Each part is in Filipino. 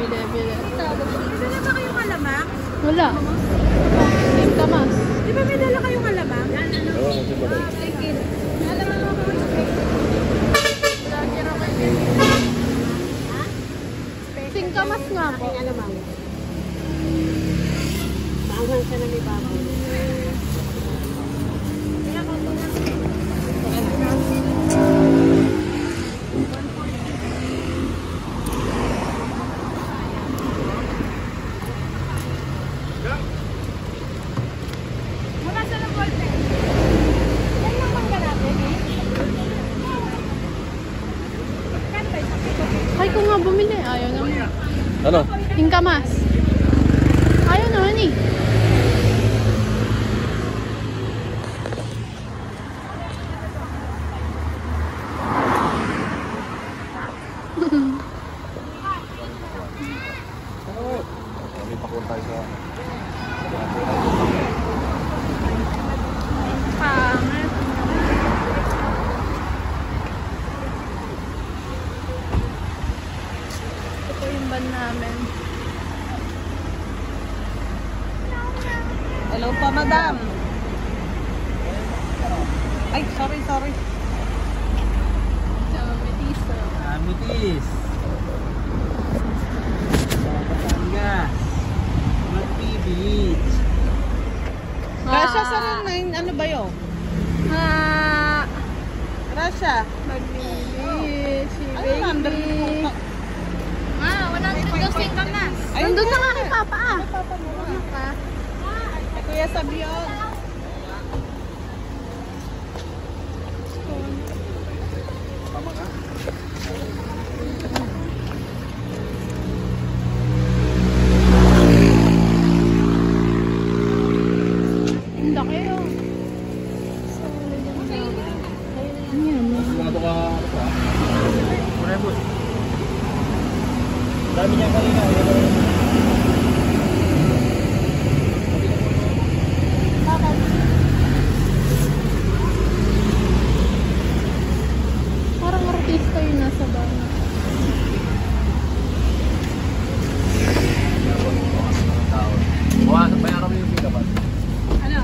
Bili. May dala ba kayong alamang? Wala. Same kamas. Di ba may dala kayong alamang? Oo, kasi ba? Alamang ako. Same kamas nga po. Alamang. Paanghang siya na may baboy. Ay ko nga bumili. Ayaw naman. Ano? Tingkamas. Ayaw naman eh. May pakuha tayo sa... Pangit. Ito po yung van namin. Hello po, madam. Ay, sorry. So, metiso. Mitis. Batangas. Mag-beach. Rasha sa rin, ano ba yun? Rasha. Magbibis. Si Ano number baby. mo? Wala nito sing kamas. Ayun Nandun na na. nga kay Papa ah. Papa mo. Ano ka? Kuya Sabion. Hindi kayo. Sigurado ka... Rebus. Dami niya kanina. Parang artista yung nasa bana. Bukas, bayaran mo yung singkamas. Ano?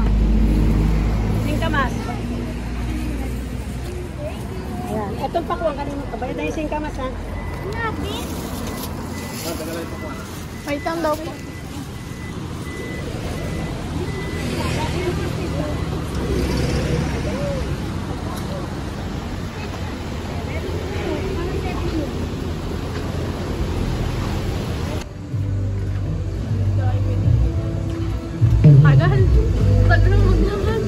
Singkamas. Ayan. Itong pakuha kanina. Kabayad na yung singkamas, ha? Wait lang daw po. Tagal. Tagal mo naman.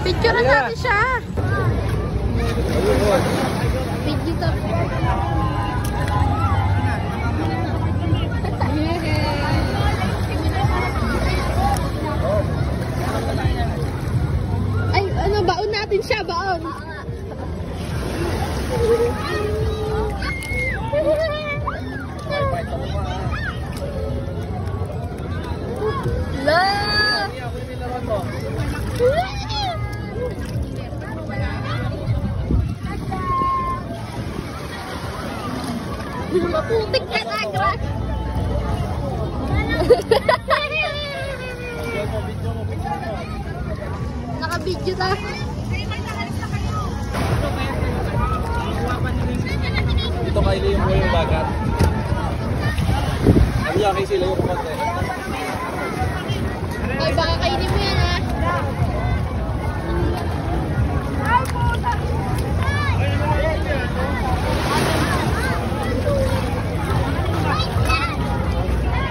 Picture natin siya. Video to. Ay, ano, baon natin siya, baon. La! Maputik ka na, Grace. Naka-video na. Dito kayo yung buhay yung bagat. Ano niya kayo sila yung kumante? Ay, baka kainin mo yan, ha?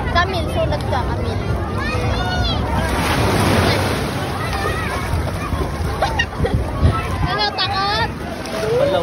Kamil, sunod ka, Kamil. Ano, takot? Wala.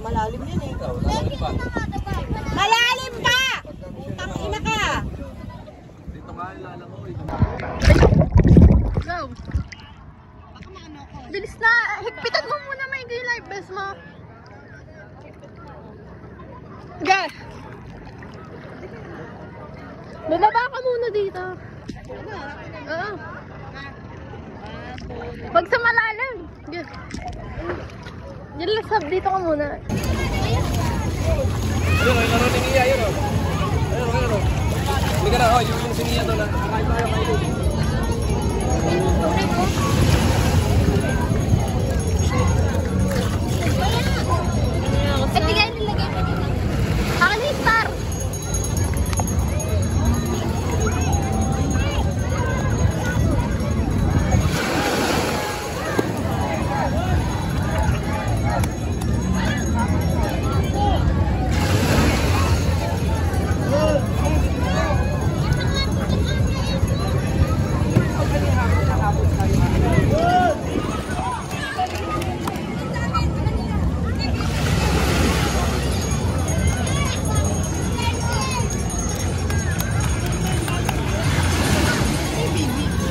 Malalim yan eh. Malalim pa. Malalim ka! Utang ina ka! Dito nga ilalangoy. Go! Bilis na! Higpitan mo muna may live best mo. Gas! Bumaba ka muna dito. Oo. Huwag sa malalim. Gas. Diyan lang sab, dito ka muna. Ayun, ay laro ni Mia yun, oh. Ayun, oh. Hindi ka na, oh, yung si Mia doon, kakain tayo, kainin. Bigay nilagay mo dito. Akin ni Star.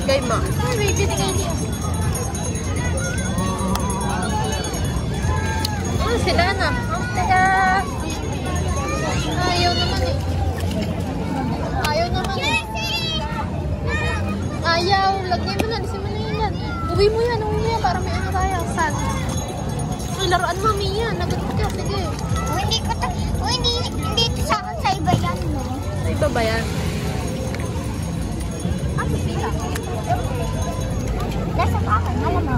Gay mo. Ay, baby, tingnan niyo. Oh, sila na. Oh, teka. Ayaw naman eh. Ayaw naman eh. Ayaw. Lagyan mo na. Lisin mo na yan. Uwi mo yan. Uwi mo yan. Para may ano tayo. Saan? Ay, laruan mo, Mia. Nagot ka. Sige. Hindi ko to, hindi ito sa akin, sa iba yan, no? Sa iba ba yan? Ano sila? Nasa pa akin, alam mo.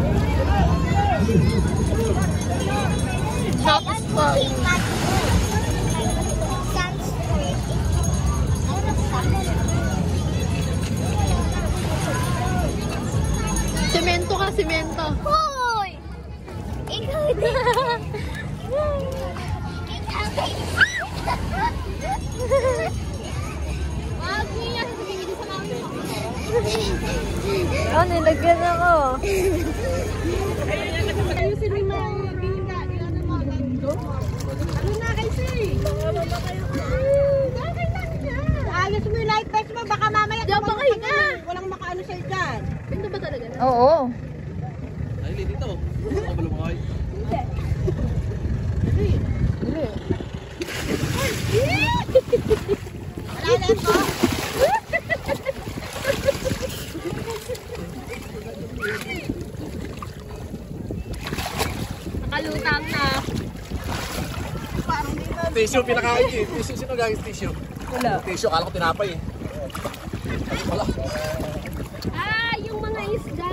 Tapos pa. Sunscreen. Ano sa Semento ka, semento. Hoy! Ikaw din. Ikaw din. Wag niya. Bibigyan sa namin. Oh, nilagyan ako. Ayusin mo yung mga bihinga. Ano na kasi? Ayos mo yung light vest mo, baka mamaya Diyan ba kayo na? walang makaano sa'yo dyan. Ito ba talaga na? Oo. Ay, dito. Ako ba lumakay? Wala na ito. Nakalutang na. Tissue, pinakain eh. Tissue, sino gagawin tissue? Wala. Tissue, kala ko tinapay eh. Wala. Ah, yung mga isda.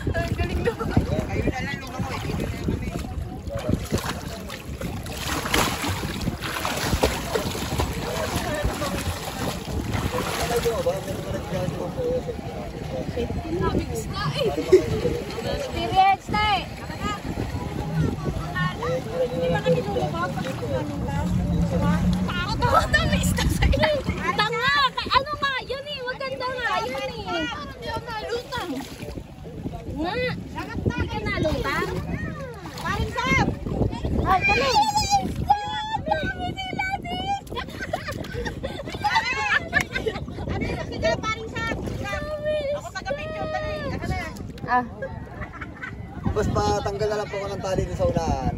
Ang galing naman. Experience na eh. Nakakatawa na may isda sa ilang. Tanga! Ano nga? Yun eh. Maganda nga. Yun eh. Hindi ako nalutang. Nga. Hindi ka nalutang? Paring Sam! Ay, kami. Ano yung nakita, paring Sam? Ako taga-picture, dali. Ako na. Ah. Boss, patanggal na lang po ko ng tali sa unahan.